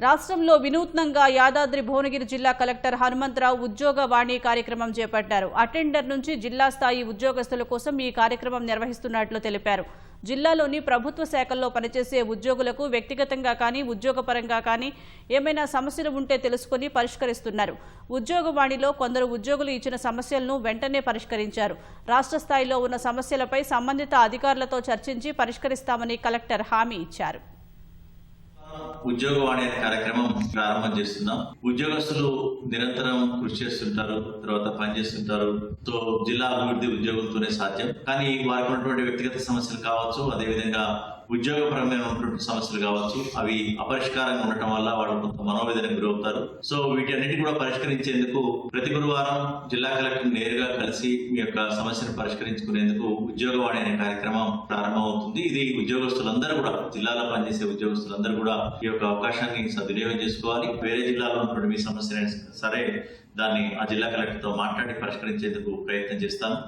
రాష్ట్రంలో వినూత్నంగా యాదాద్రి భువనగిరి జిల్లా కలెక్టర్ హనుమంతరావు ఉద్యోగ వాణి కార్యక్రమం చేపట్టారు. అటెండర్ నుంచి జిల్లా స్థాయి ఉద్యోగస్తుల కోసం ఈ కార్యక్రమం నిర్వహిస్తున్నట్లు తెలిపారు. జిల్లాలోని ప్రభుత్వ శాఖల్లో పనిచేసే ఉద్యోగులకు వ్యక్తిగతంగా కానీ ఉద్యోగపరంగా కానీ ఏమైనా సమస్యలు ఉంటే తెలుసుకుని పరిష్కరిస్తున్నారు. ఉద్యోగవాణిలో కొందరు ఉద్యోగులు ఇచ్చిన సమస్యలను వెంటనే పరిష్కరించారు. రాష్ట్ర స్థాయిలో ఉన్న సమస్యలపై సంబంధిత అధికారులతో చర్చించి పరిష్కరిస్తామని కలెక్టర్ హామీ ఇచ్చారు. ఉద్యోగవాణి అనే కార్యక్రమం ప్రారంభం చేస్తున్నాం. ఉద్యోగస్తులు నిరంతరం కృషి చేస్తుంటారు, తర్వాత పనిచేస్తుంటారు. సో జిల్లా అభివృద్ధి ఉద్యోగులతోనే సాధ్యం. కానీ వారికి ఉన్నటువంటి వ్యక్తిగత సమస్యలు కావచ్చు, అదేవిధంగా ఉద్యోగపరమైన ఉన్నటువంటి సమస్యలు కావచ్చు, అవి అపరిష్కారంగా ఉండటం వల్ల వాళ్ళు కొంత మనోవేదనకు గురవుతారు. సో వీటన్నిటి కూడా పరిష్కరించేందుకు ప్రతి గురువారం జిల్లా కలెక్టర్ నేరుగా కలిసి మీ యొక్క సమస్యను పరిష్కరించుకునేందుకు ఉద్యోగవాణి అనే కార్యక్రమం ప్రారంభమవుతుంది. ఇది ఉద్యోగస్తులందరూ కూడా, జిల్లాలో పనిచేసే ఉద్యోగస్తులందరూ కూడా ఈ యొక్క అవకాశాన్ని సద్వినియోగం చేసుకోవాలి. వేరే జిల్లాలో ఉన్నటువంటి మీ సమస్యలైనా సరే దాన్ని ఆ జిల్లా కలెక్టర్తో మాట్లాడి పరిష్కరించేందుకు ప్రయత్నం చేస్తాను.